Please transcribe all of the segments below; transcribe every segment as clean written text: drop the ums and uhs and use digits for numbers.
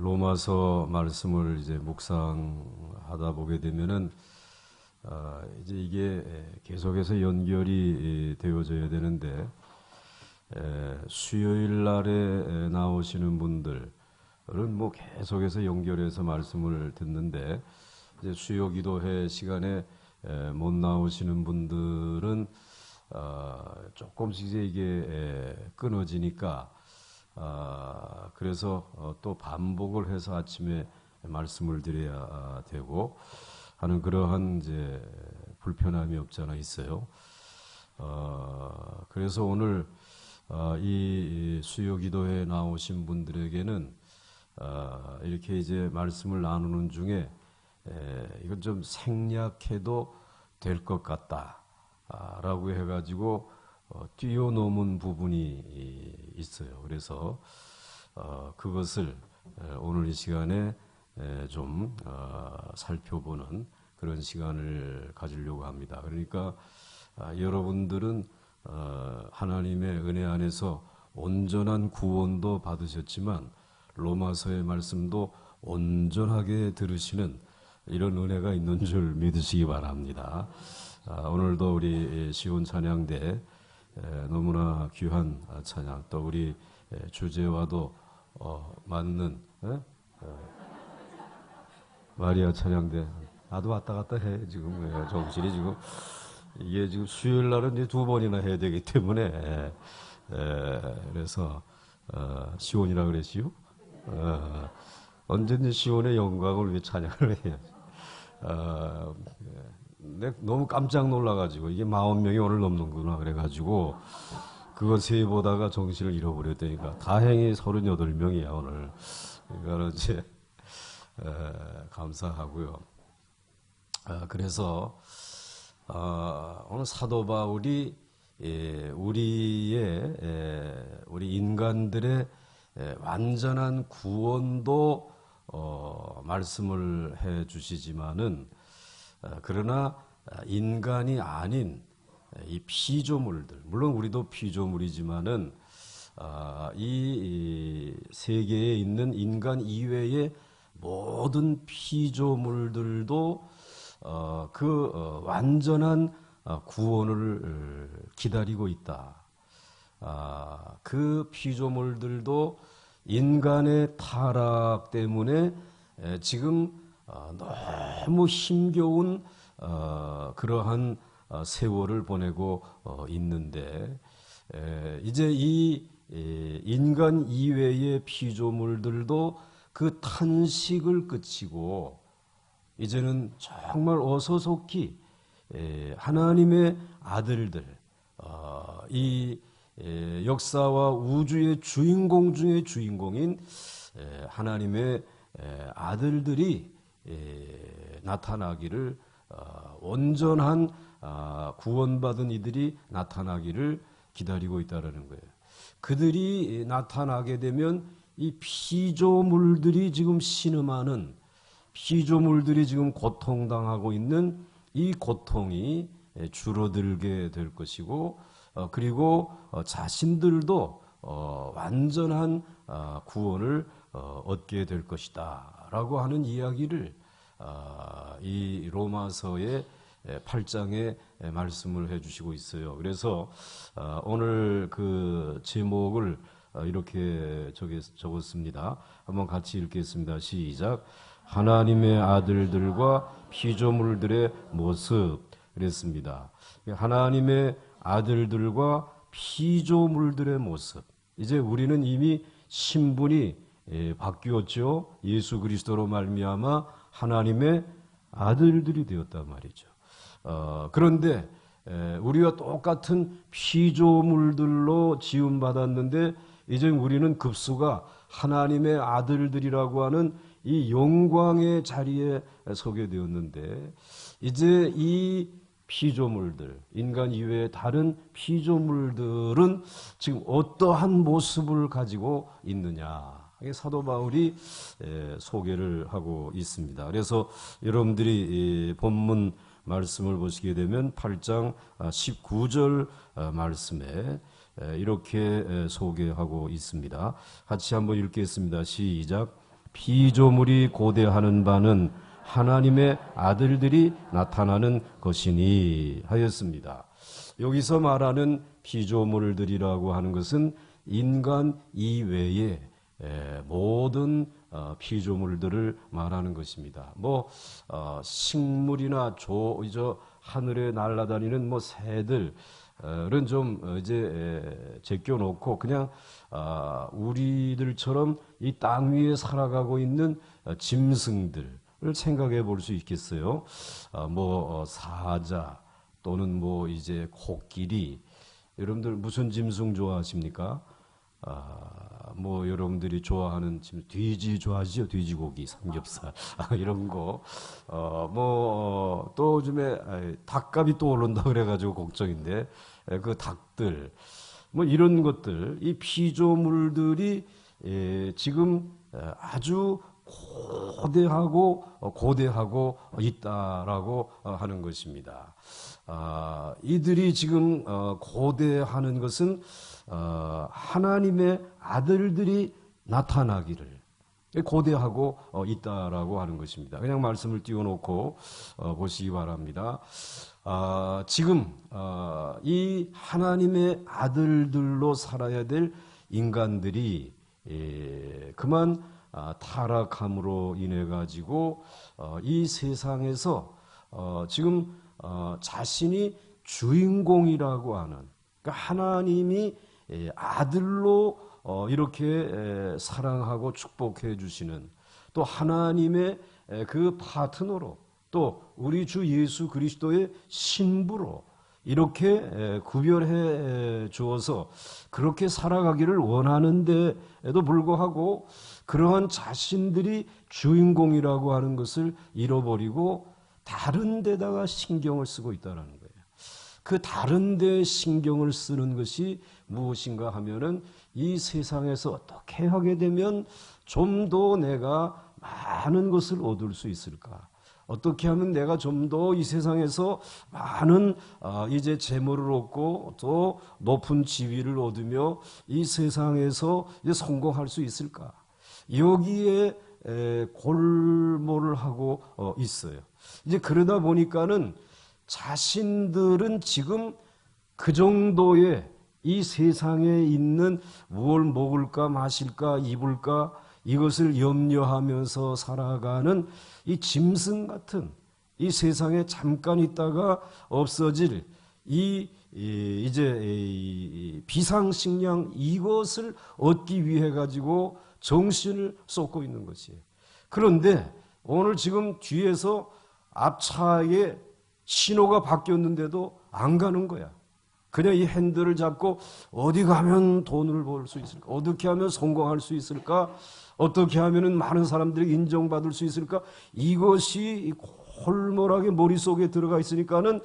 로마서 말씀을 이제 묵상하다 보게 되면은 이제 이게 계속해서 연결이 되어져야 되는데 수요일 날에 나오시는 분들은 뭐 계속해서 연결해서 말씀을 듣는데 이제 수요 기도회 시간에 못 나오시는 분들은 조금씩 이제 이게 끊어지니까 그래서 또 반복을 해서 아침에 말씀을 드려야 되고 하는 그러한 이제 불편함이 없잖아 있어요. 그래서 오늘 이 수요 기도회에 나오신 분들에게는 이렇게 이제 말씀을 나누는 중에 이건 좀 생략해도 될 것 같다라고 해가지고 뛰어넘은 부분이 있어요. 그래서 그것을 오늘 이 시간에 좀 살펴보는 그런 시간을 가지려고 합니다. 그러니까 여러분들은 하나님의 은혜 안에서 온전한 구원도 받으셨지만 로마서의 말씀도 온전하게 들으시는 이런 은혜가 있는 줄 믿으시기 바랍니다. 오늘도 우리 시온 찬양대 너무나 귀한 찬양, 또 우리 주제와도 맞는 마리아 찬양대. 나도 왔다 갔다 해 지금 정신이 지금 이게 지금 수요일 날은 이제 2번이나 해야 되기 때문에 그래서 시온이라 그랬지요. 언제든지 시온의 영광을 위해 찬양을 해야지. 너무 깜짝 놀라가지고 이게 40명이 오늘 넘는구나 그래가지고 그거 세 보다가 정신을 잃어버렸다니까. 다행히 38명이야 오늘. 그러니까 이제 감사하고요. 그래서 오늘 사도 바울이 우리 인간들의 완전한 구원도 말씀을 해 주시지만은 그러나 인간이 아닌 이 피조물들, 물론 우리도 피조물이지만은 이 세계에 있는 인간 이외의 모든 피조물들도 그 완전한 구원을 기다리고 있다. 그 피조물들도 인간의 타락 때문에 지금 너무 힘겨운 그러한 세월을 보내고 있는데 이제 이 인간 이외의 피조물들도 그 탄식을 그치고 이제는 정말 어서속히 하나님의 아들들, 이 역사와 우주의 주인공 중의 주인공인 하나님의 아들들이 나타나기를, 온전한 구원받은 이들이 나타나기를 기다리고 있다는 거예요. 그들이 나타나게 되면 이 피조물들이 지금 신음하는, 피조물들이 지금 고통당하고 있는 이 고통이 줄어들게 될 것이고, 그리고 자신들도 완전한 구원을 얻게 될 것이다 라고 하는 이야기를 이 로마서의 8장에 말씀을 해주시고 있어요. 그래서 오늘 그 제목을 이렇게 적었습니다. 한번 같이 읽겠습니다. 시작. 하나님의 아들들과 피조물들의 모습. 그랬습니다. 하나님의 아들들과 피조물들의 모습. 이제 우리는 이미 신분이 바뀌었죠. 예수 그리스도로 말미암아 하나님의 아들들이 되었단 말이죠. 그런데 우리와 똑같은 피조물들로 지음받았는데 이제 우리는 급수가 하나님의 아들들이라고 하는 이 영광의 자리에 서게 되었는데 이제 이 피조물들, 인간 이외의 다른 피조물들은 지금 어떠한 모습을 가지고 있느냐. 사도 바울이 소개를 하고 있습니다. 그래서 여러분들이 본문 말씀을 보시게 되면 8장 19절 말씀에 이렇게 소개하고 있습니다. 같이 한번 읽겠습니다. 시작. 피조물이 고대하는 바는 하나님의 아들들이 나타나는 것이니 하였습니다. 여기서 말하는 피조물들이라고 하는 것은 인간 이외의 모든 피조물들을 말하는 것입니다. 식물이나 하늘에 날아다니는 새들은 좀 이제 제껴놓고 그냥 우리들처럼 이 땅 위에 살아가고 있는 짐승들을 생각해 볼 수 있겠어요. 사자 또는 이제 코끼리. 여러분들 무슨 짐승 좋아하십니까? 여러분들이 좋아하는 돼지 좋아하시죠? 돼지고기, 삼겹살 이런 거. 또 요즘에 닭값이 또 오른다 그래가지고 걱정인데 그 닭들 이런 것들, 이 피조물들이 지금 아주 고대하고 있다라고 하는 것입니다. 이들이 지금 고대하는 것은 하나님의 아들들이 나타나기를 고대하고 있다라고 하는 것입니다. 그냥 말씀을 띄워놓고 보시기 바랍니다. 지금 이 하나님의 아들들로 살아야 될 인간들이 그만 타락함으로 인해 가지고 이 세상에서 지금 자신이 주인공이라고 하는, 그러니까 하나님이 아들로 이렇게 사랑하고 축복해 주시는, 또 하나님의 그 파트너로, 또 우리 주 예수 그리스도의 신부로 이렇게 구별해 주어서 그렇게 살아가기를 원하는데도 불구하고 그러한 자신들이 주인공이라고 하는 것을 잃어버리고 다른 데다가 신경을 쓰고 있다는 거예요. 그 다른 데 신경을 쓰는 것이 무엇인가 하면은 이 세상에서 어떻게 하게 되면 좀 더 내가 많은 것을 얻을 수 있을까? 어떻게 하면 내가 좀 더 이 세상에서 많은 이제 재물을 얻고 또 높은 지위를 얻으며 이 세상에서 이제 성공할 수 있을까? 여기에 골몰을 하고 있어요. 이제 그러다 보니까는 자신들은 지금 그 정도의 이 세상에 있는 무엇을 먹을까 마실까 입을까 이것을 염려하면서 살아가는 이 짐승 같은 이 세상에 잠깐 있다가 없어질 이제 비상식량 이것을 얻기 위해 가지고 정신을 쏟고 있는 것이에요. 그런데 오늘 지금 뒤에서 앞차에 신호가 바뀌었는데도 안 가는 거야. 그냥 이 핸들을 잡고 어디 가면 돈을 벌 수 있을까? 어떻게 하면 성공할 수 있을까? 어떻게 하면 많은 사람들이 인정받을 수 있을까? 이것이 홀몰하게 머릿속에 들어가 있으니까는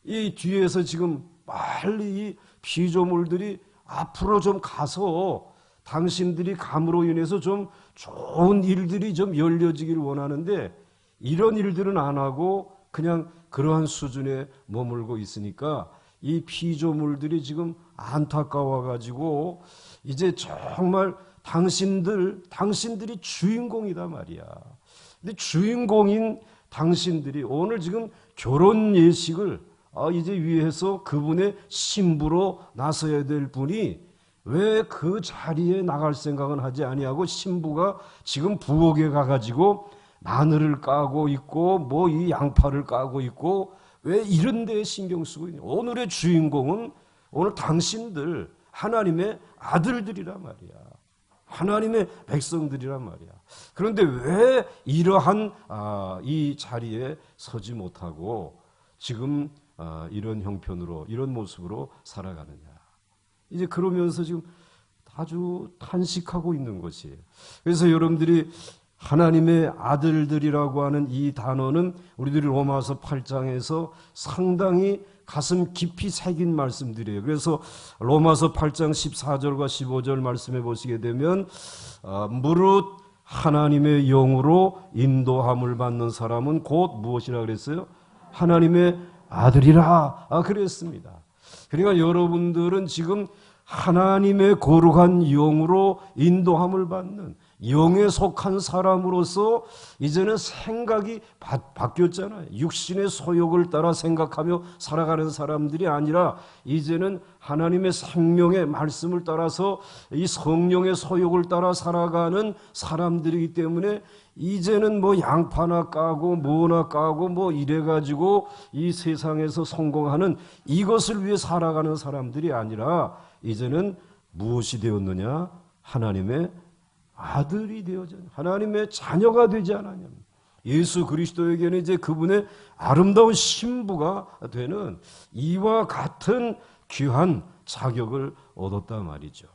이 뒤에서 지금 빨리 이 피조물들이 앞으로 좀 가서 당신들이 감으로 인해서 좀 좋은 일들이 좀 열려지기를 원하는데 이런 일들은 안 하고 그냥 그러한 수준에 머물고 있으니까 이 피조물들이 지금 안타까워가지고 이제 정말 당신들이 주인공이다 말이야. 근데 주인공인 당신들이 오늘 지금 결혼 예식을 이제 위해서 그분의 신부로 나서야 될 분이 왜 그 자리에 나갈 생각은 하지 아니하고 신부가 지금 부엌에 가가지고 마늘을 까고 있고 이 양파를 까고 있고 왜 이런 데에 신경 쓰고 있냐. 오늘의 주인공은 오늘 당신들 하나님의 아들들이란 말이야. 하나님의 백성들이란 말이야. 그런데 왜 이러한 이 자리에 서지 못하고 지금 이런 형편으로 이런 모습으로 살아가느냐. 이제 그러면서 지금 아주 탄식하고 있는 것이에요. 그래서 여러분들이 하나님의 아들들이라고 하는 이 단어는 우리들이 로마서 8장에서 상당히 가슴 깊이 새긴 말씀들이에요. 그래서 로마서 8장 14절과 15절 말씀해 보시게 되면 무릇 하나님의 영으로 인도함을 받는 사람은 곧 무엇이라 그랬어요? 하나님의 아들이라 그랬습니다. 그러니까 여러분들은 지금 하나님의 거룩한 영으로 인도함을 받는 영에 속한 사람으로서 이제는 생각이 바뀌었잖아요. 육신의 소욕을 따라 생각하며 살아가는 사람들이 아니라 이제는 하나님의 생명의 말씀을 따라서 이 성령의 소욕을 따라 살아가는 사람들이기 때문에 이제는 뭐 양파나 까고 뭐나 까고 뭐 이래가지고 이 세상에서 성공하는 이것을 위해 살아가는 사람들이 아니라 이제는 무엇이 되었느냐? 하나님의 아들이 되어져 하나님의 자녀가 되지 않았냐. 예수 그리스도에게는 이제 그분의 아름다운 신부가 되는 이와 같은 귀한 자격을 얻었단 말이죠.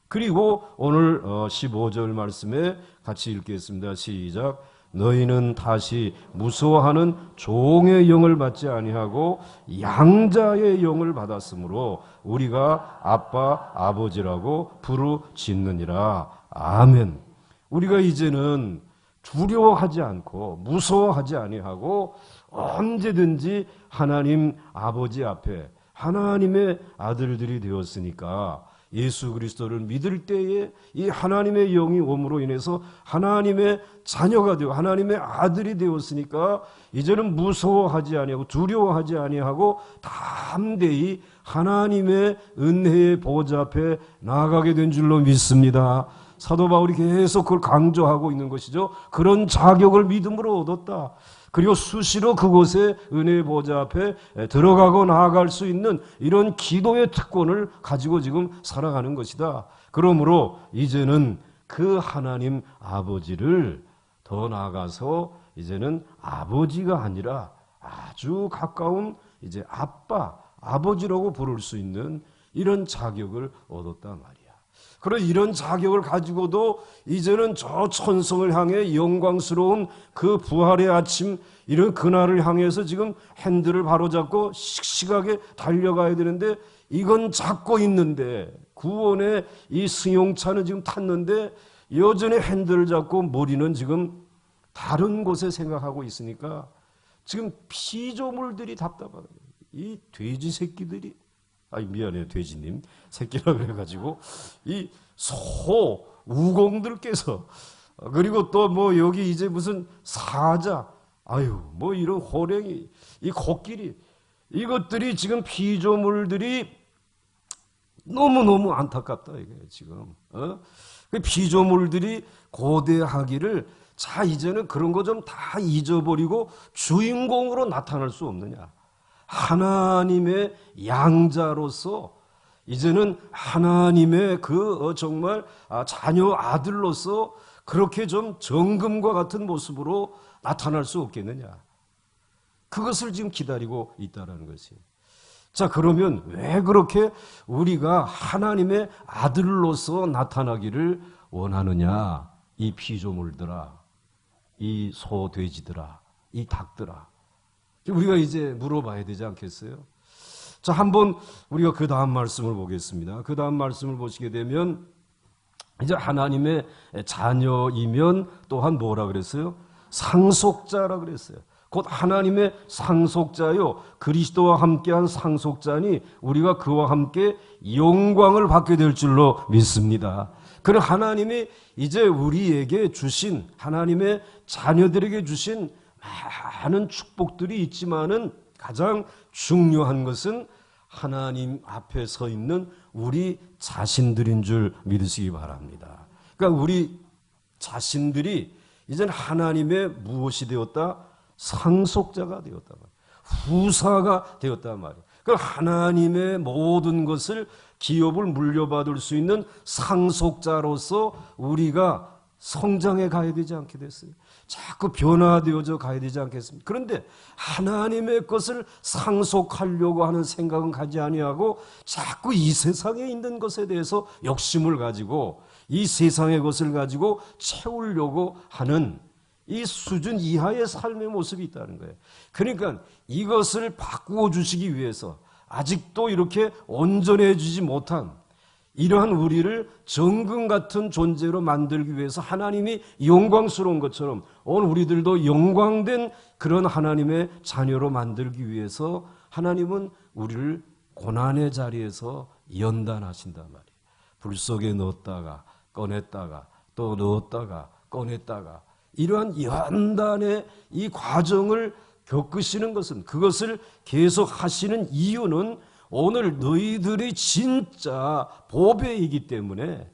그리고 오늘 15절 말씀에 같이 읽겠습니다. 시작. 너희는 다시 무서워하는 종의 영을 받지 아니하고 양자의 영을 받았으므로 우리가 아빠 아버지라고 부르짖느니라. 아멘. 우리가 이제는 두려워하지 않고 무서워하지 아니하고 언제든지 하나님 아버지 앞에 하나님의 아들들이 되었으니까 예수 그리스도를 믿을 때에 이 하나님의 영이 옴으로 인해서 하나님의 자녀가 되고 하나님의 아들이 되었으니까 이제는 무서워하지 아니하고 두려워하지 아니하고 담대히 하나님의 은혜의 보좌 앞에 나아가게 된 줄로 믿습니다. 사도 바울이 계속 그걸 강조하고 있는 것이죠. 그런 자격을 믿음으로 얻었다. 그리고 수시로 그곳에 은혜의 보좌 앞에 들어가고 나아갈 수 있는 이런 기도의 특권을 가지고 지금 살아가는 것이다. 그러므로 이제는 그 하나님 아버지를 더 나아가서 이제는 아버지가 아니라 아주 가까운 이제 아빠, 아버지라고 부를 수 있는 이런 자격을 얻었단 말이야. 그런 이런 자격을 가지고도 이제는 저 천성을 향해 영광스러운 그 부활의 아침 이런 그날을 향해서 지금 핸들을 바로잡고 씩씩하게 달려가야 되는데 이건 잡고 있는데 구원의 이 승용차는 지금 탔는데 여전히 핸들을 잡고 머리는 지금 다른 곳에 생각하고 있으니까 지금 피조물들이 답답하다. 이 돼지 새끼들이 미안해요 돼지님 새끼라 그래가지고 이 소 우공들께서 그리고 또 뭐 여기 이제 무슨 사자 뭐 이런 호랭이 이 코끼리 이것들이 지금 피조물들이 너무너무 안타깝다 이게 지금 그 피조물들이 고대하기를 자 이제는 그런 거 좀 다 잊어버리고 주인공으로 나타날 수 없느냐. 하나님의 양자로서 이제는 하나님의 그 정말 자녀 아들로서 그렇게 좀 정금과 같은 모습으로 나타날 수 없겠느냐. 그것을 지금 기다리고 있다는 것이. 자 그러면 왜 그렇게 우리가 하나님의 아들로서 나타나기를 원하느냐. 이 피조물들아, 이 소, 돼지들아, 이 닭들아. 우리가 이제 물어봐야 되지 않겠어요? 자, 한번 우리가 그 다음 말씀을 보겠습니다. 그 다음 말씀을 보시게 되면 이제 하나님의 자녀이면 또한 뭐라 그랬어요? 상속자라 그랬어요. 곧 하나님의 상속자요. 그리스도와 함께한 상속자니 우리가 그와 함께 영광을 받게 될 줄로 믿습니다. 그런 하나님이 이제 우리에게 주신 하나님의 자녀들에게 주신 많은 축복들이 있지만은 가장 중요한 것은 하나님 앞에 서 있는 우리 자신들인 줄 믿으시기 바랍니다. 그러니까 우리 자신들이 이젠 하나님의 무엇이 되었다? 상속자가 되었단 말이에요. 후사가 되었단 말이에요. 그러니까 하나님의 모든 것을 기업을 물려받을 수 있는 상속자로서 우리가 성장해 가야 되지 않게 됐어요. 자꾸 변화되어져 가야 되지 않겠습니까? 그런데 하나님의 것을 상속하려고 하는 생각은 가지 아니하고 자꾸 이 세상에 있는 것에 대해서 욕심을 가지고 이 세상의 것을 가지고 채우려고 하는 이 수준 이하의 삶의 모습이 있다는 거예요. 그러니까 이것을 바꾸어 주시기 위해서 아직도 이렇게 온전해지지 못한 이러한 우리를 정금 같은 존재로 만들기 위해서 하나님이 영광스러운 것처럼 오늘 우리들도 영광된 그런 하나님의 자녀로 만들기 위해서 하나님은 우리를 고난의 자리에서 연단하신단 말이에요. 불 속에 넣었다가 꺼냈다가 또 넣었다가 꺼냈다가 이러한 연단의 이 과정을 겪으시는 것은, 그것을 계속 하시는 이유는 오늘 너희들이 진짜 보배이기 때문에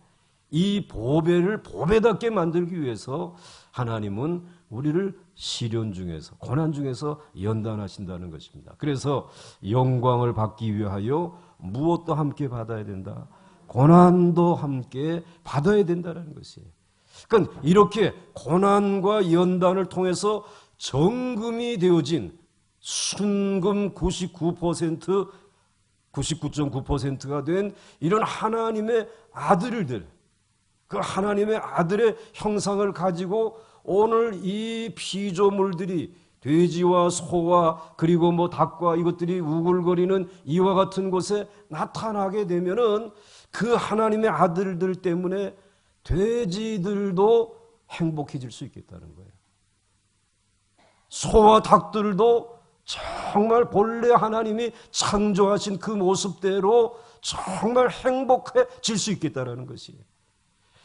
이 보배를 보배답게 만들기 위해서 하나님은 우리를 시련 중에서, 고난 중에서 연단하신다는 것입니다. 그래서 영광을 받기 위하여 무엇도 함께 받아야 된다. 고난도 함께 받아야 된다는 것이에요. 그러니까 이렇게 고난과 연단을 통해서 정금이 되어진 순금 99%, 99.9%가 된 이런 하나님의 아들들, 그 하나님의 아들의 형상을 가지고 오늘 이 피조물들이 돼지와 소와 그리고 뭐 닭과 이것들이 우글거리는 이와 같은 곳에 나타나게 되면은 그 하나님의 아들들 때문에 돼지들도 행복해질 수 있겠다는 거예요. 소와 닭들도 정말 본래 하나님이 창조하신 그 모습대로 정말 행복해질 수 있겠다는 것이에요.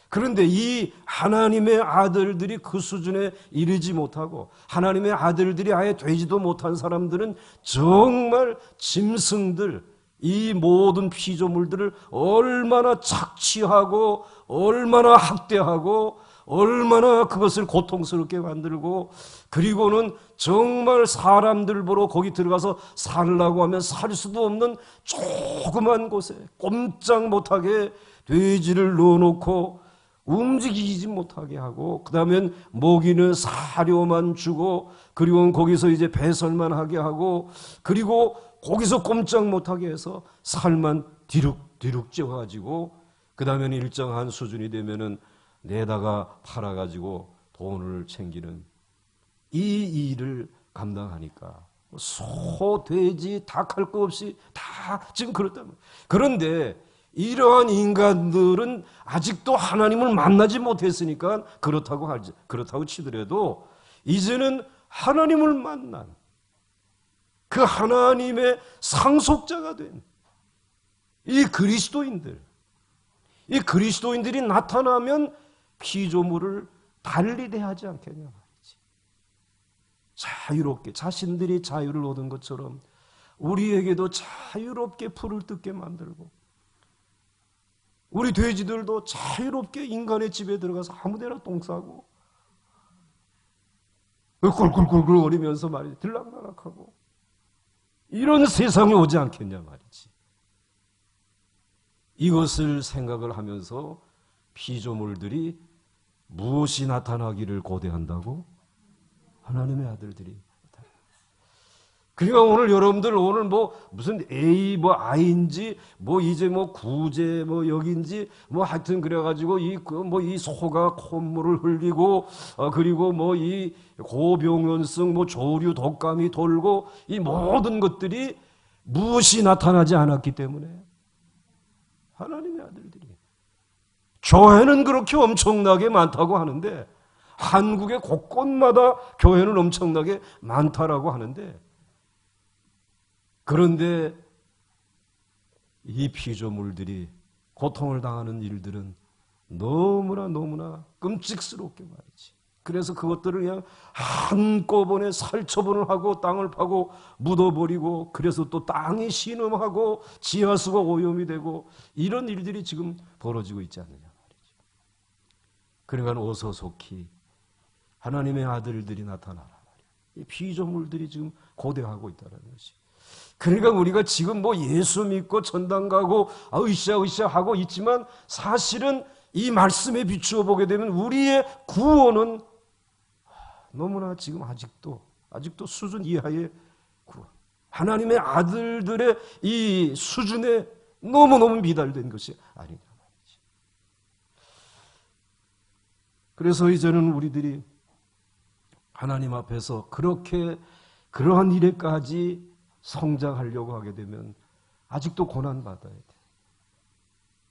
그런데 이 하나님의 아들들이 그 수준에 이르지 못하고 하나님의 아들들이 아예 되지도 못한 사람들은 정말 짐승들, 이 모든 피조물들을 얼마나 착취하고 얼마나 학대하고 얼마나 그것을 고통스럽게 만들고, 그리고는 정말 사람들 보러 거기 들어가서 살라고 하면 살 수도 없는 조그만 곳에 꼼짝 못하게 돼지를 넣어놓고 움직이지 못하게 하고, 그 다음엔 먹이는 사료만 주고, 그리고 거기서 이제 배설만 하게 하고, 그리고 거기서 꼼짝 못하게 해서 살만 뒤룩뒤룩 쪄가지고, 그 다음에는 일정한 수준이 되면은 내다가 팔아가지고 돈을 챙기는 이 일을 감당하니까 소, 돼지, 닭 할 거 없이 다 지금 그렇단 말이에요. 그런데 이러한 인간들은 아직도 하나님을 만나지 못했으니까 그렇다고 치더라도 이제는 하나님을 만난 그 하나님의 상속자가 된 이 그리스도인들이 나타나면 피조물을 달리 대하지 않겠냐 말이지. 자유롭게 자신들이 자유를 얻은 것처럼 우리에게도 자유롭게 풀을 뜯게 만들고, 우리 돼지들도 자유롭게 인간의 집에 들어가서 아무데나 똥 싸고 꿀꿀꿀꿀거리면서 말이지 들락날락하고 이런 세상이 오지 않겠냐 말이지. 이것을 생각을 하면서 피조물들이 무엇이 나타나기를 고대한다고? 하나님의 아들들이. 그러니까 오늘 여러분들 오늘 뭐 무슨 A 뭐 I인지 뭐 이제 뭐 구제 뭐 여기인지 뭐 하여튼 그래가지고 이 소가 콧물을 흘리고 그리고 뭐 이 고병연성 뭐 조류 독감이 돌고 이 모든 것들이 무엇이 나타나지 않았기 때문에 하나님의 아들들이. 교회는 그렇게 엄청나게 많다고 하는데, 한국의 곳곳마다 교회는 엄청나게 많다라고 하는데, 그런데 이 피조물들이 고통을 당하는 일들은 너무나 끔찍스럽게 말이지. 그래서 그것들을 그냥 한꺼번에 살처분을 하고 땅을 파고 묻어버리고, 그래서 또 땅이 신음하고 지하수가 오염이 되고 이런 일들이 지금 벌어지고 있지 않느냐 말이죠. 그러니까 어서 속히 하나님의 아들들이 나타나라 말이야. 이 피조물들이 지금 고대하고 있다는 것이. 그러니까 우리가 지금 뭐 예수 믿고 전당 가고 으쌰으쌰 하고 있지만, 사실은 이 말씀에 비추어 보게 되면 우리의 구원은 너무나 지금 아직도 수준 이하의 구원, 하나님의 아들들의 이 수준에 너무너무 미달된 것이 아닌가 말이지. 그래서 이제는 우리들이 하나님 앞에서 그러한 일에까지 성장하려고 하게 되면 아직도 고난받아야 돼.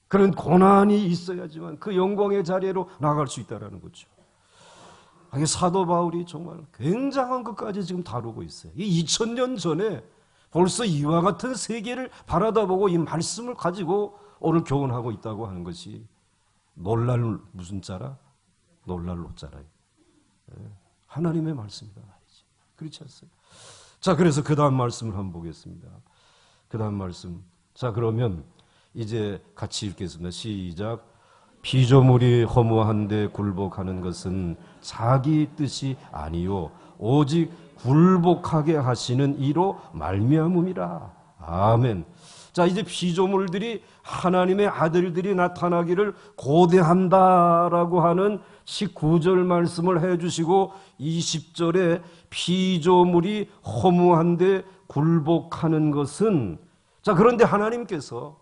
그런 고난이 있어야지만 그 영광의 자리로 나갈 수 있다는 거죠. 사도 바울이 정말 굉장한 것까지 지금 다루고 있어요. 2000년 전에 벌써 이와 같은 세계를 바라다보고 이 말씀을 가지고 오늘 교훈하고 있다고 하는 것이 놀랄 무슨 자라? 놀랄 노잖아요. 하나님의 말씀이다 말이지. 그렇지 않습니까? 자, 그래서 그 다음 말씀을 한번 보겠습니다. 그 다음 말씀. 자, 그러면 이제 같이 읽겠습니다. 시작. 피조물이 허무한데 굴복하는 것은 자기 뜻이 아니요 오직 굴복하게 하시는 이로 말미암음이라. 아멘. 자, 이제 피조물들이 하나님의 아들들이 나타나기를 고대한다라고 하는 19절 말씀을 해주시고 20절에 피조물이 허무한데 굴복하는 것은, 자, 그런데 하나님께서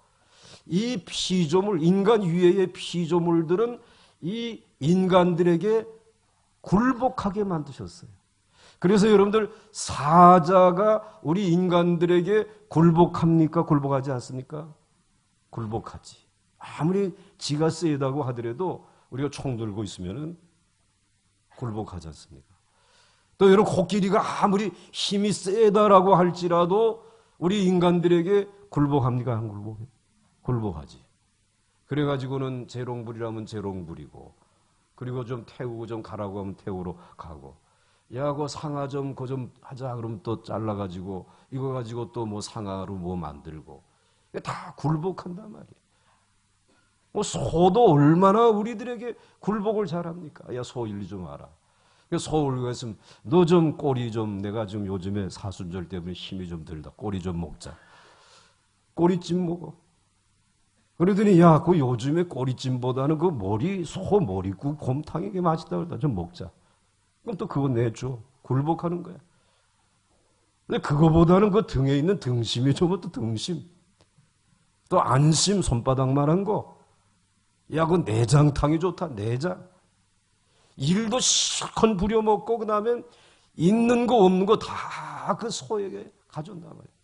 이 피조물, 인간 위에의 피조물들은 이 인간들에게 굴복하게 만드셨어요. 그래서 여러분들, 사자가 우리 인간들에게 굴복합니까? 굴복하지 않습니까? 굴복하지. 아무리 지가 세다고 하더라도 우리가 총 들고 있으면은 굴복하지 않습니까? 또 여러분, 코끼리가 아무리 힘이 세다라고 할지라도 우리 인간들에게 굴복합니까? 안 굴복해? 굴복하지. 그래가지고는 재롱불이라면 재롱불이고, 그리고 좀 태우고 좀 가라고 하면 태우러 가고, 야, 그 상아 좀 하자 그러면 또 잘라가지고 이거 가지고 또 뭐 상아로 뭐 만들고, 다 굴복한단 말이에요. 뭐 소도 얼마나 우리들에게 굴복을 잘합니까? 야, 소 일리 좀 알아. 소 울고 있으면 너 좀 꼬리 좀, 내가 지금 요즘에 사순절 때문에 힘이 좀 들다. 꼬리 좀 먹자. 꼬리찜 먹어. 그러더니 야, 그 요즘에 꼬리찜보다는 그 머리, 소 머리국 곰탕이 이게 맛있다 그러다. 좀 먹자. 그럼 또 그거 내줘. 굴복하는 거야. 근데 그거보다는 그 등에 있는 등심이 좋으면 또 등심. 또 안심, 손바닥만한 거. 야, 그 내장탕이 좋다. 내장. 일도 실컷 부려먹고, 그 다음에 있는 거 없는 거 다 그 소에게 가져온단 말이에요.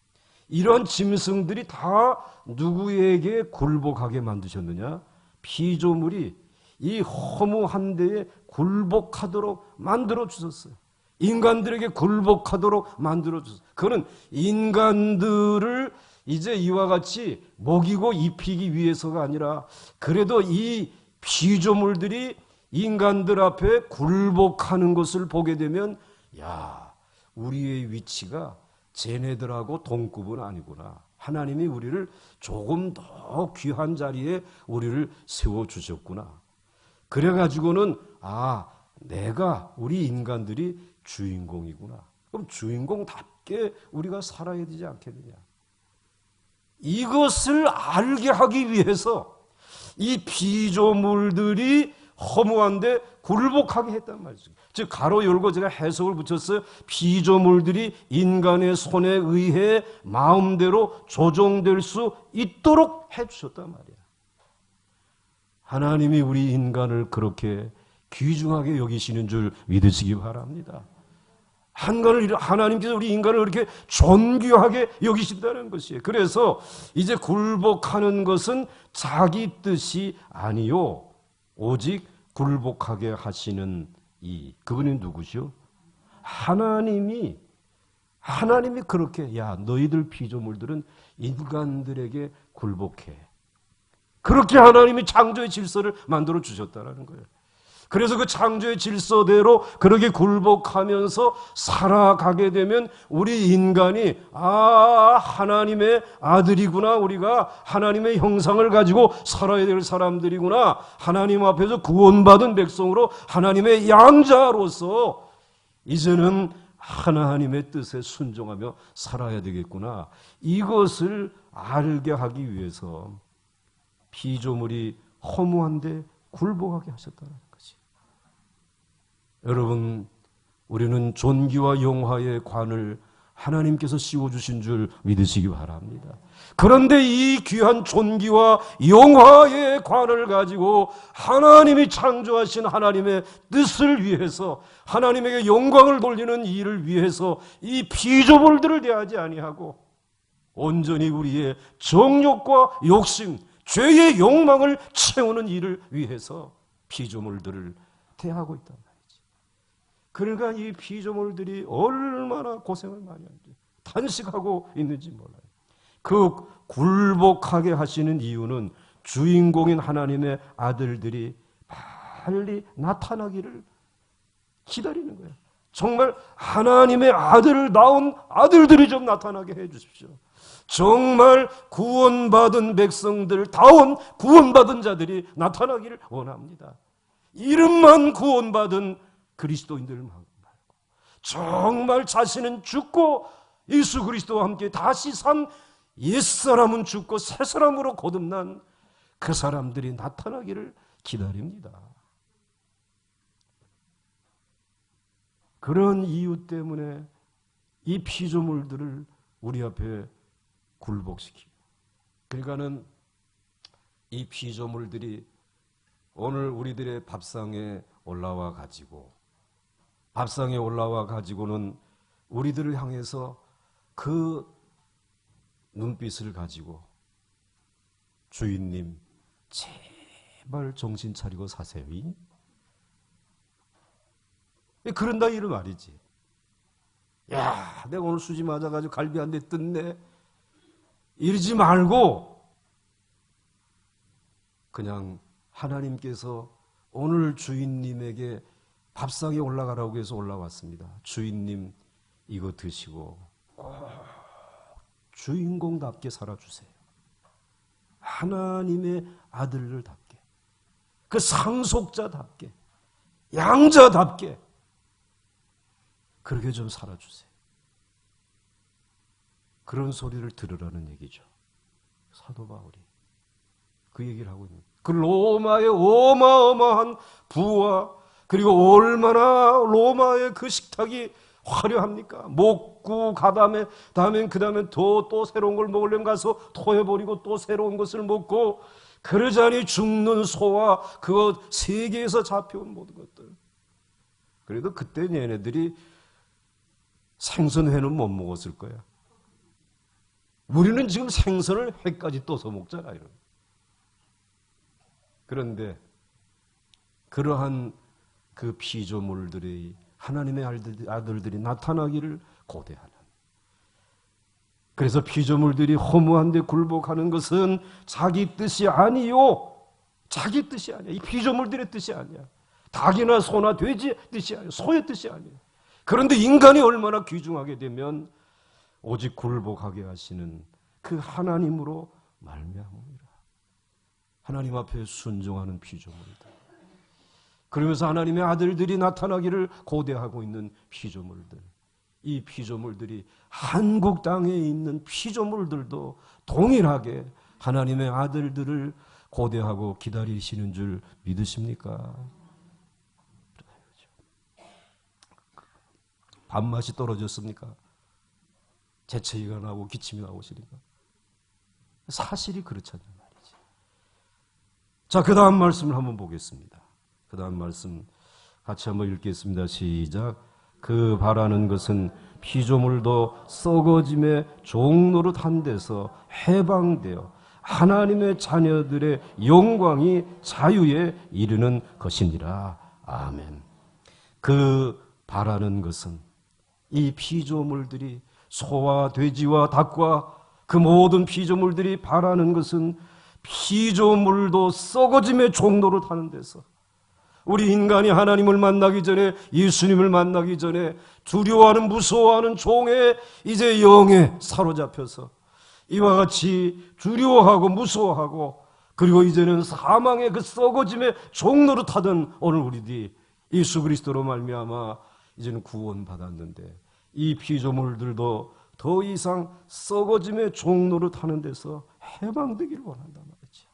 이런 짐승들이 다 누구에게 굴복하게 만드셨느냐? 피조물이 이 허무한 데에 굴복하도록 만들어 주셨어요. 인간들에게 굴복하도록 만들어 주셨어요. 그는 인간들을 이제 이와 같이 먹이고 입히기 위해서가 아니라, 그래도 이 피조물들이 인간들 앞에 굴복하는 것을 보게 되면, 야, 우리의 위치가 쟤네들하고 동급은 아니구나. 하나님이 우리를 조금 더 귀한 자리에 우리를 세워주셨구나. 그래가지고는, 아, 내가, 우리 인간들이 주인공이구나. 그럼 주인공답게 우리가 살아야 되지 않겠느냐. 이것을 알게 하기 위해서 이 피조물들이 허무한데 굴복하게 했단 말이죠. 즉, 가로 열고 제가 해석을 붙였어요. 피조물들이 인간의 손에 의해 마음대로 조종될 수 있도록 해주셨단 말이야. 하나님이 우리 인간을 그렇게 귀중하게 여기시는 줄 믿으시기 바랍니다. 하나님께서 우리 인간을 그렇게 존귀하게 여기신다는 것이에요. 그래서 이제 굴복하는 것은 자기 뜻이 아니요 오직 굴복하게 하시는 그분이 누구시오? 하나님이 그렇게, 야, 너희들 피조물들은 인간들에게 굴복해. 그렇게 하나님이 창조의 질서를 만들어 주셨다는 거예요. 그래서 그 창조의 질서대로 그렇게 굴복하면서 살아가게 되면 우리 인간이, 아, 하나님의 아들이구나. 우리가 하나님의 형상을 가지고 살아야 될 사람들이구나. 하나님 앞에서 구원받은 백성으로 하나님의 양자로서 이제는 하나님의 뜻에 순종하며 살아야 되겠구나. 이것을 알게 하기 위해서 피조물이 허무한데 굴복하게 하셨다는 거지. 여러분, 우리는 존귀와 영화의 관을 하나님께서 씌워주신 줄 믿으시기 바랍니다. 그런데 이 귀한 존귀와 영화의 관을 가지고 하나님이 창조하신 하나님의 뜻을 위해서, 하나님에게 영광을 돌리는 일을 위해서 이 피조물들을 대하지 아니하고 온전히 우리의 정욕과 욕심, 죄의 욕망을 채우는 일을 위해서 피조물들을 대하고 있단 말이지. 그러니까 이 피조물들이 얼마나 고생을 많이 하는지, 탄식하고 있는지 몰라요. 그 굴복하게 하시는 이유는 주인공인 하나님의 아들들이 빨리 나타나기를 기다리는 거예요. 정말 하나님의 아들을 낳은 아들들이 좀 나타나게 해 주십시오. 정말 구원받은 백성들다운 구원받은 자들이 나타나기를 원합니다. 이름만 구원받은 그리스도인들 말고 정말 자신은 죽고 예수 그리스도와 함께 다시 산 옛사람은 죽고 새사람으로 거듭난 그 사람들이 나타나기를 기다립니다. 그런 이유 때문에 이 피조물들을 우리 앞에 굴복시키고, 그러니까는 이 피조물들이 오늘 우리들의 밥상에 올라와 가지고는 우리들을 향해서 그 눈빛을 가지고 주인님 제발 정신 차리고 사세요. 그런다 이런 말이지. 야, 내가 오늘 수지 맞아가지고 갈비 한 대 뜯네. 이러지 말고 그냥 하나님께서 오늘 주인님에게 밥상에 올라가라고 해서 올라왔습니다. 주인님 이거 드시고 주인공답게 살아주세요. 하나님의 아들들답게, 그 상속자답게, 양자답게 그렇게 좀 살아주세요. 그런 소리를 들으라는 얘기죠. 사도 바울이 그 얘기를 하고 있는, 그 로마의 어마어마한 부와 그리고 얼마나 로마의 그 식탁이 화려합니까? 먹고 다음에 또 새로운 걸 먹으려면 가서 토해버리고 또 새로운 것을 먹고, 그러자니 죽는 소와 그거 세계에서 잡혀온 모든 것들. 그래도 그때 얘네들이 생선회는 못 먹었을 거야. 우리는 지금 생선을 회까지 떠서 먹잖아요. 그런데 그러한 그 피조물들이 하나님의 아들들이 나타나기를 고대하는, 그래서 피조물들이 허무한 데 굴복하는 것은 자기 뜻이 아니요. 자기 뜻이 아니야. 이 피조물들의 뜻이 아니야. 닭이나 소나 돼지의 뜻이 아니야. 소의 뜻이 아니야. 그런데 인간이 얼마나 귀중하게 되면 오직 굴복하게 하시는 그 하나님으로 말미암으리라. 하나님 앞에 순종하는 피조물들, 그러면서 하나님의 아들들이 나타나기를 고대하고 있는 피조물들, 이 피조물들이 한국 땅에 있는 피조물들도 동일하게 하나님의 아들들을 고대하고 기다리시는 줄 믿으십니까? 밥맛이 떨어졌습니까? 재채기가 나고 기침이 나오시니까? 사실이 그렇잖아요 말이지. 자, 그 다음 말씀을 한번 보겠습니다. 그 다음 말씀 같이 한번 읽겠습니다. 시작. 그 바라는 것은 피조물도 썩어짐의 종노릇 한 데서 해방되어 하나님의 자녀들의 영광이 자유에 이르는 것이니라. 아멘. 그 바라는 것은 이 피조물들이, 소와 돼지와 닭과 그 모든 피조물들이 바라는 것은 피조물도 썩어짐의 종노릇 하는 데서, 우리 인간이 하나님을 만나기 전에, 예수님을 만나기 전에 두려워하는, 무서워하는 종의 이제 영에 사로잡혀서 이와 같이 두려워하고 무서워하고, 그리고 이제는 사망의 그 썩어짐의 종노릇하던 오늘 우리들이 예수 그리스도로 말미암아 이제는 구원받았는데, 이 피조물들도 더 이상 썩어짐의 종노릇하는 데서 해방되기를 원한단 말이지.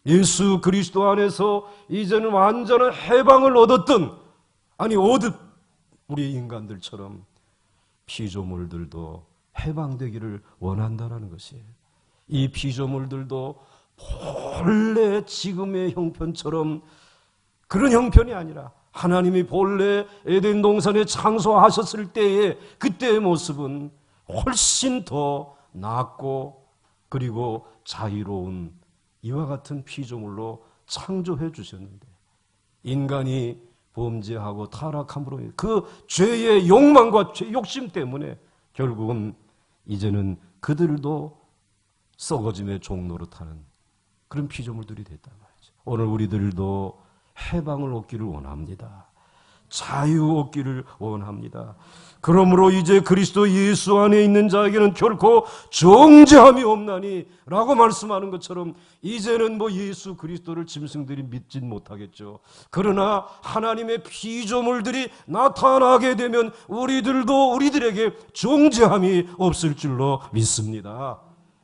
예수 그리스도 안에서 이제는 완전한 해방을 얻었던, 아니 얻은 우리 인간들처럼 피조물들도 해방되기를 원한다는 것이에요. 이 피조물들도 본래 지금의 형편처럼 그런 형편이 아니라 하나님이 본래 에덴 동산에 창조하셨을 때의 그때의 모습은 훨씬 더 낫고 그리고 자유로운 이와 같은 피조물로 창조해 주셨는데, 인간이 범죄하고 타락함으로 그 죄의 욕망과 죄 욕심 때문에 결국은 이제는 그들도 썩어짐의 종노릇하는 그런 피조물들이 됐단 말이죠. 오늘 우리들도 해방을 얻기를 원합니다. 자유 얻기를 원합니다. 그러므로 이제 그리스도 예수 안에 있는 자에게는 결코 정죄함이 없나니 라고 말씀하는 것처럼 이제는 예수 그리스도를 짐승들이 믿진 못하겠죠. 그러나 하나님의 피조물들이 나타나게 되면 우리들에게 정죄함이 없을 줄로 믿습니다.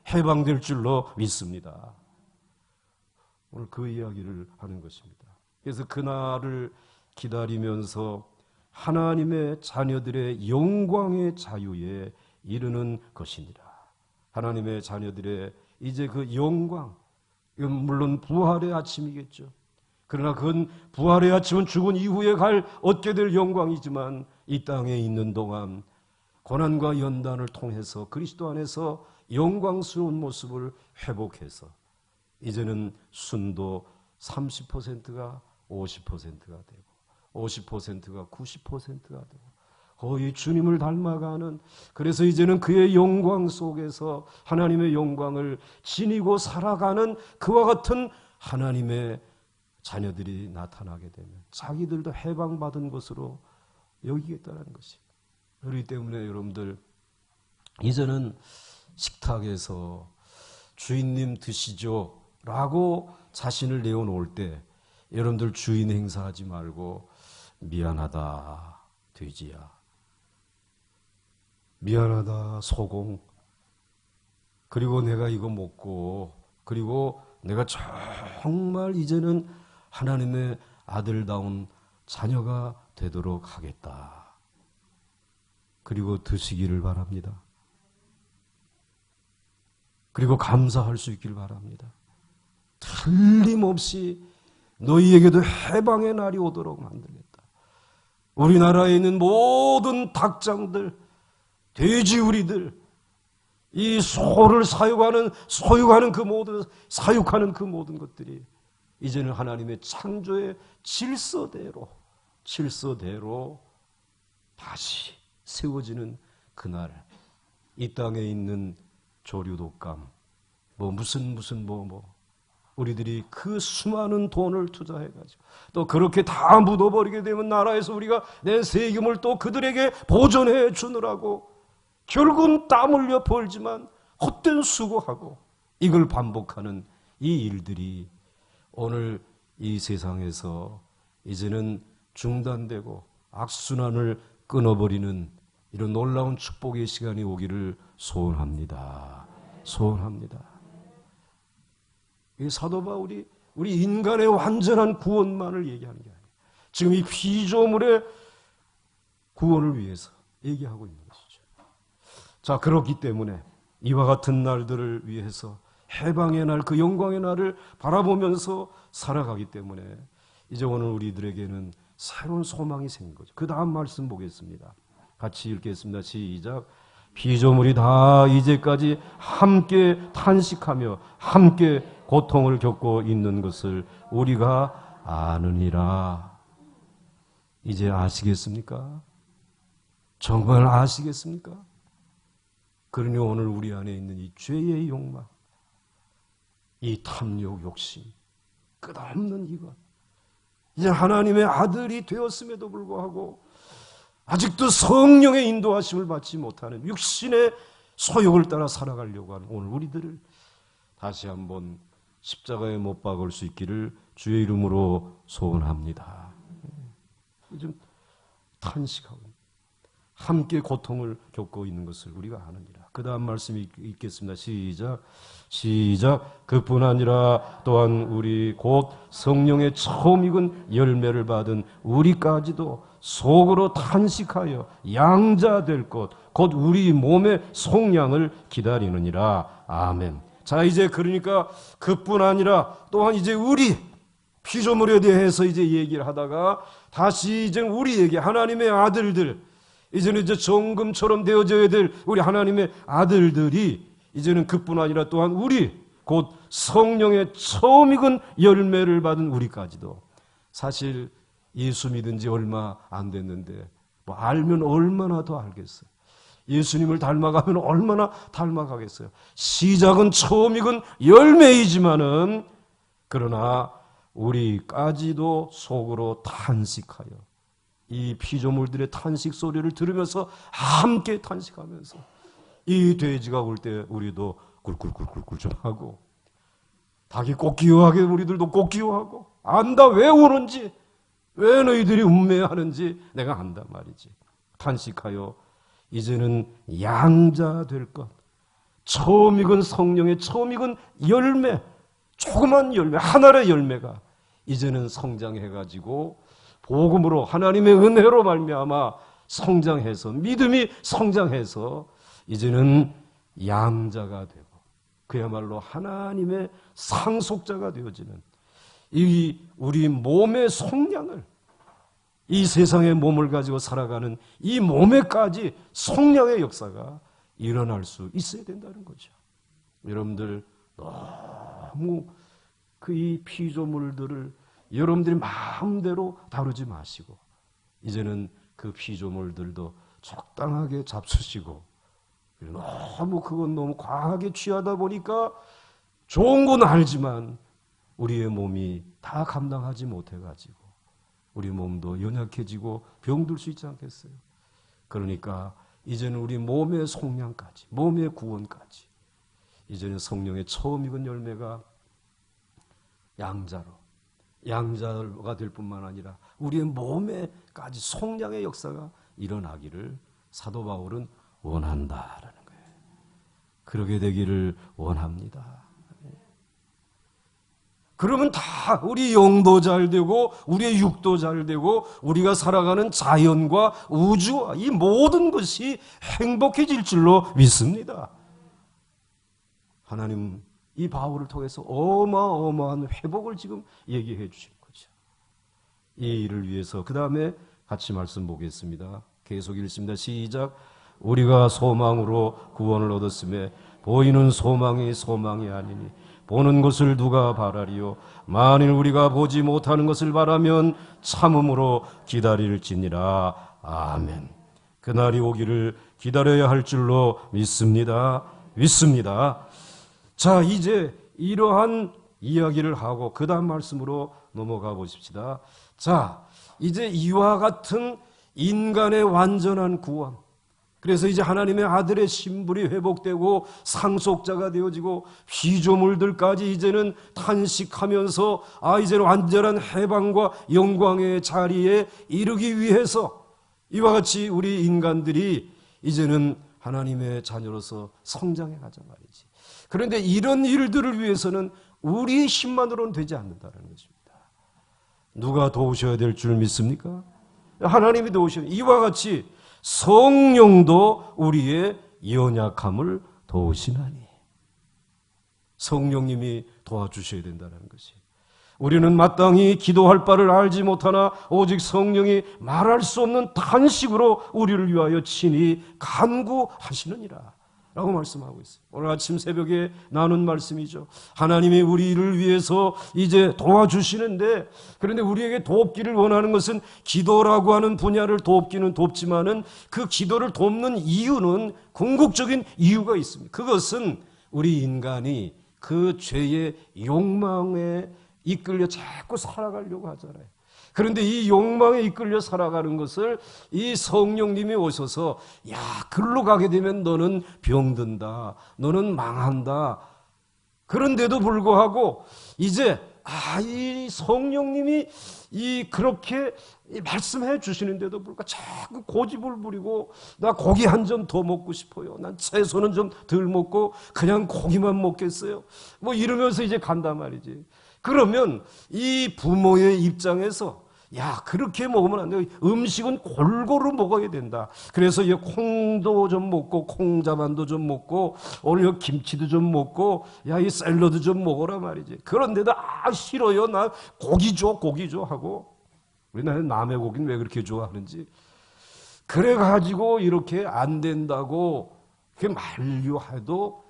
해방될 줄로 믿습니다. 오늘 그 이야기를 하는 것입니다. 그래서 그날을 기다리면서 하나님의 자녀들의 영광의 자유에 이르는 것이니라. 하나님의 자녀들의 이제 그 영광, 이건 물론 부활의 아침이겠죠. 그러나 그건 부활의 아침은 죽은 이후에 얻게 될 영광이지만 이 땅에 있는 동안 고난과 연단을 통해서 그리스도 안에서 영광스러운 모습을 회복해서 이제는 순도 30%가 50%가 되고 50%가 90%가 되고 거의 주님을 닮아가는, 그래서 이제는 그의 영광 속에서 하나님의 영광을 지니고 살아가는 그와 같은 하나님의 자녀들이 나타나게 되면 자기들도 해방받은 것으로 여기겠다는 것입니다. 그렇기 때문에 여러분들 이제는 식탁에서 주인님 드시죠 라고 자신을 내어놓을 때 여러분들 주인 행사하지 말고 미안하다 돼지야, 미안하다 소공, 그리고 내가 이거 먹고, 그리고 내가 정말 이제는 하나님의 아들다운 자녀가 되도록 하겠다. 그리고 드시기를 바랍니다. 그리고 감사할 수 있기를 바랍니다. 틀림없이 너희에게도 해방의 날이 오도록 만들겠다. 우리나라에 있는 모든 닭장들, 돼지우리들, 이 소를 소유하는 그 모든, 사육하는 그 모든 것들이 이제는 하나님의 창조의 질서대로 다시 세워지는 그날, 이 땅에 있는 조류독감, 우리들이 그 수많은 돈을 투자해가지고 또 그렇게 다 묻어버리게 되면 나라에서 우리가 낸 세금을 또 그들에게 보존해 주느라고 결국은 땀 흘려 벌지만 헛된 수고하고 이걸 반복하는 이 일들이 오늘 이 세상에서 이제는 중단되고 악순환을 끊어버리는 이런 놀라운 축복의 시간이 오기를 소원합니다. 이 사도 바울이 우리 인간의 완전한 구원만을 얘기하는 게 아니에요. 지금 이 피조물의 구원을 위해서 얘기하고 있는 것이죠. 자, 그렇기 때문에 이와 같은 날들을 위해서 해방의 날, 그 영광의 날을 바라보면서 살아가기 때문에 이제 오늘 우리들에게는 새로운 소망이 생긴 거죠. 그 다음 말씀 보겠습니다. 같이 읽겠습니다. 시작. 피조물이 다 이제까지 함께 탄식하며 함께 고통을 겪고 있는 것을 우리가 아느니라. 이제 아시겠습니까? 정말 아시겠습니까? 그러니 오늘 우리 안에 있는 이 죄의 욕망, 이 탐욕, 욕심, 끝없는 이것, 이제 하나님의 아들이 되었음에도 불구하고 아직도 성령의 인도하심을 받지 못하는 육신의 소욕을 따라 살아가려고 하는 오늘 우리들을 다시 한번 십자가에 못 박을 수 있기를 주의 이름으로 소원합니다. 좀 탄식하고 함께 고통을 겪고 있는 것을 우리가 아느니라. 그 다음 말씀 읽겠습니다. 시작. 그뿐 아니라 또한 우리 곧 성령의 처음 익은 열매를 받은 우리까지도 속으로 탄식하여 양자될 것 곧 우리 몸의 속량을 기다리느니라. 아멘. 자, 이제 그러니까 그뿐 아니라 또한 이제 우리 피조물에 대해서 이제 얘기를 하다가 다시 이제 우리에게 하나님의 아들들, 이제는 이제 정금처럼 되어져야 될 우리 하나님의 아들들이 이제는 그뿐 아니라 또한 우리 곧 성령의 처음 익은 열매를 받은 우리까지도, 사실 예수 믿은 지 얼마 안 됐는데 알면 얼마나 더 알겠어요. 예수님을 닮아가면 얼마나 닮아가겠어요. 시작은 처음 익은 열매이지만은 그러나 우리까지도 속으로 탄식하여 이 피조물들의 탄식 소리를 들으면서 함께 탄식하면서 이 돼지가 울 때 우리도 굴굴굴굴굴 좀 하고, 닭이 꼭 기어하게 우리들도 꼭 기어하고, 안다 왜 우는지, 왜 너희들이 음매하는지 내가 안단 말이지. 탄식하여 이제는 양자 될 것, 처음 익은 성령의 처음 익은 열매, 조그만 열매, 하나의 열매가 이제는 성장해가지고 복음으로 하나님의 은혜로 말미암아 성장해서, 믿음이 성장해서 이제는 양자가 되고 그야말로 하나님의 상속자가 되어지는 이 우리 몸의 속량을, 이 세상의 몸을 가지고 살아가는 이 몸에까지 속량의 역사가 일어날 수 있어야 된다는 거죠. 여러분들 너무 그 이 피조물들을 여러분들이 마음대로 다루지 마시고 이제는 그 피조물들도 적당하게 잡수시고, 너무 그건 너무 과하게 취하다 보니까 좋은 건 알지만 우리의 몸이 다 감당하지 못해가지고 우리 몸도 연약해지고 병들 수 있지 않겠어요? 그러니까 이제는 우리 몸의 속량까지, 몸의 구원까지, 이제는 성령의 처음 익은 열매가 양자가 될 뿐만 아니라 우리의 몸에까지 속량의 역사가 일어나기를 사도 바울은 원한다라는 거예요. 그러게 되기를 원합니다. 그러면 다 우리 영도 잘 되고 우리의 육도 잘 되고 우리가 살아가는 자연과 우주와 이 모든 것이 행복해질 줄로 믿습니다. 하나님 이 바울을 통해서 어마어마한 회복을 지금 얘기해 주시는 거죠. 이 일을 위해서 그 다음에 같이 말씀 보겠습니다. 계속 읽습니다. 시작. 우리가 소망으로 구원을 얻었음에 보이는 소망이 소망이 아니니 보는 것을 누가 바라리요. 만일 우리가 보지 못하는 것을 바라면 참음으로 기다릴지니라. 아멘. 그날이 오기를 기다려야 할 줄로 믿습니다. 자, 이제 이러한 이야기를 하고 그 다음 말씀으로 넘어가 보십시다. 자, 이제 이와 같은 인간의 완전한 구원, 그래서 이제 하나님의 아들의 신분이 회복되고 상속자가 되어지고 피조물들까지 이제는 탄식하면서 이제는 완전한 해방과 영광의 자리에 이르기 위해서 이와 같이 우리 인간들이 이제는 하나님의 자녀로서 성장해 가자 말이지. 그런데 이런 일들을 위해서는 우리의 힘만으로는 되지 않는다는 것입니다. 누가 도우셔야 될 줄 믿습니까? 하나님이 도우셔야. 이와 같이 성령도 우리의 연약함을 도우시나니, 성령님이 도와주셔야 된다는 것이. 우리는 마땅히 기도할 바를 알지 못하나 오직 성령이 말할 수 없는 탄식으로 우리를 위하여 친히 간구하시느니라 라고 말씀하고 있어요. 오늘 아침 새벽에 나눈 말씀이죠. 하나님이 우리를 위해서 이제 도와주시는데, 그런데 우리에게 돕기를 원하는 것은 기도라고 하는 분야를 돕기는 돕지만은 그 기도를 돕는 이유는 궁극적인 이유가 있습니다. 그것은 우리 인간이 그 죄의 욕망에 이끌려 자꾸 살아가려고 하잖아요. 그런데 이 욕망에 이끌려 살아가는 것을 이 성령님이 오셔서, 야, 글로 가게 되면 너는 병든다, 너는 망한다. 그런데도 불구하고 이제 이 성령님이 그렇게 말씀해 주시는데도 불구하고 자꾸 고집을 부리고, 나 고기 한 점 더 먹고 싶어요, 난 채소는 좀 덜 먹고 그냥 고기만 먹겠어요, 뭐 이러면서 이제 간단 말이지. 그러면 이 부모의 입장에서, 야, 그렇게 먹으면 안 돼. 음식은 골고루 먹어야 된다. 그래서 이 콩도 좀 먹고, 콩자반도 좀 먹고, 오늘 김치도 좀 먹고, 야, 이 샐러드 좀 먹어라 말이지. 그런데도 싫어요. 나 고기 줘 하고. 우리나라는 남의 고기는 왜 그렇게 좋아하는지. 그래가지고 이렇게 안 된다고 그렇게 만류해도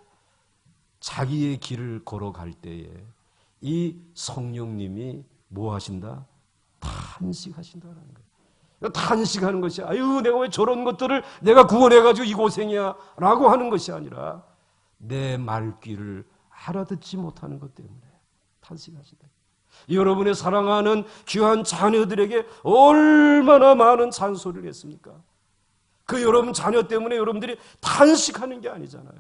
자기의 길을 걸어갈 때에 이 성령님이 뭐 하신다? 탄식하신다는 거예요. 탄식하는 것이, 아유, 내가 왜 저런 것들을 내가 구원해가지고 이 고생이야 라고 하는 것이 아니라 내 말귀를 알아듣지 못하는 것 때문에 탄식하신다. 여러분의 사랑하는 귀한 자녀들에게 얼마나 많은 잔소리를 했습니까? 그 여러분 자녀 때문에 여러분들이 탄식하는 게 아니잖아요.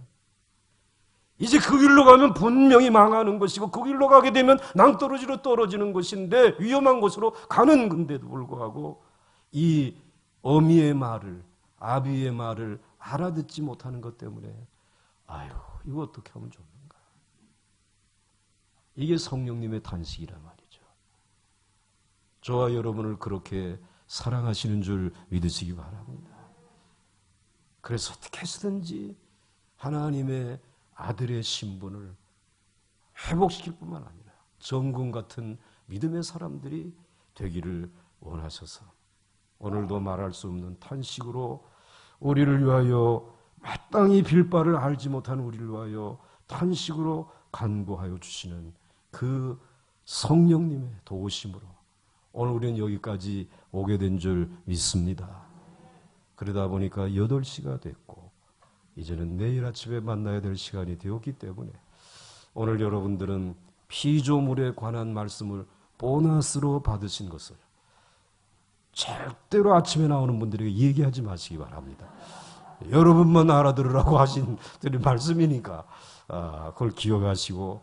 이제 그 길로 가면 분명히 망하는 것이고 그 길로 가게 되면 낭떠러지로 떨어지는 것인데 위험한 곳으로 가는 건데도 불구하고 이 어미의 말을, 아비의 말을 알아듣지 못하는 것 때문에 아유, 이거 어떻게 하면 좋는가. 이게 성령님의 탄식이란 말이죠. 저와 여러분을 그렇게 사랑하시는 줄 믿으시기 바랍니다. 그래서 어떻게 해서든지 하나님의 아들의 신분을 회복시킬 뿐만 아니라 정금 같은 믿음의 사람들이 되기를 원하셔서 오늘도 말할 수 없는 탄식으로 우리를 위하여 마땅히 빌 바를 알지 못한 우리를 위하여 탄식으로 간구하여 주시는 그 성령님의 도우심으로 오늘 우리는 여기까지 오게 된 줄 믿습니다. 그러다 보니까 8시가 됐고 이제는 내일 아침에 만나야 될 시간이 되었기 때문에 오늘 여러분들은 피조물에 관한 말씀을 보너스로 받으신 것을 절대로 아침에 나오는 분들에게 얘기하지 마시기 바랍니다. 여러분만 알아들으라고 하신 말씀이니까 그걸 기억하시고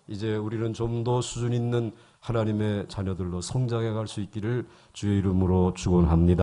이제 우리는 좀 더 수준 있는 하나님의 자녀들로 성장해 갈 수 있기를 주의 이름으로 축원합니다.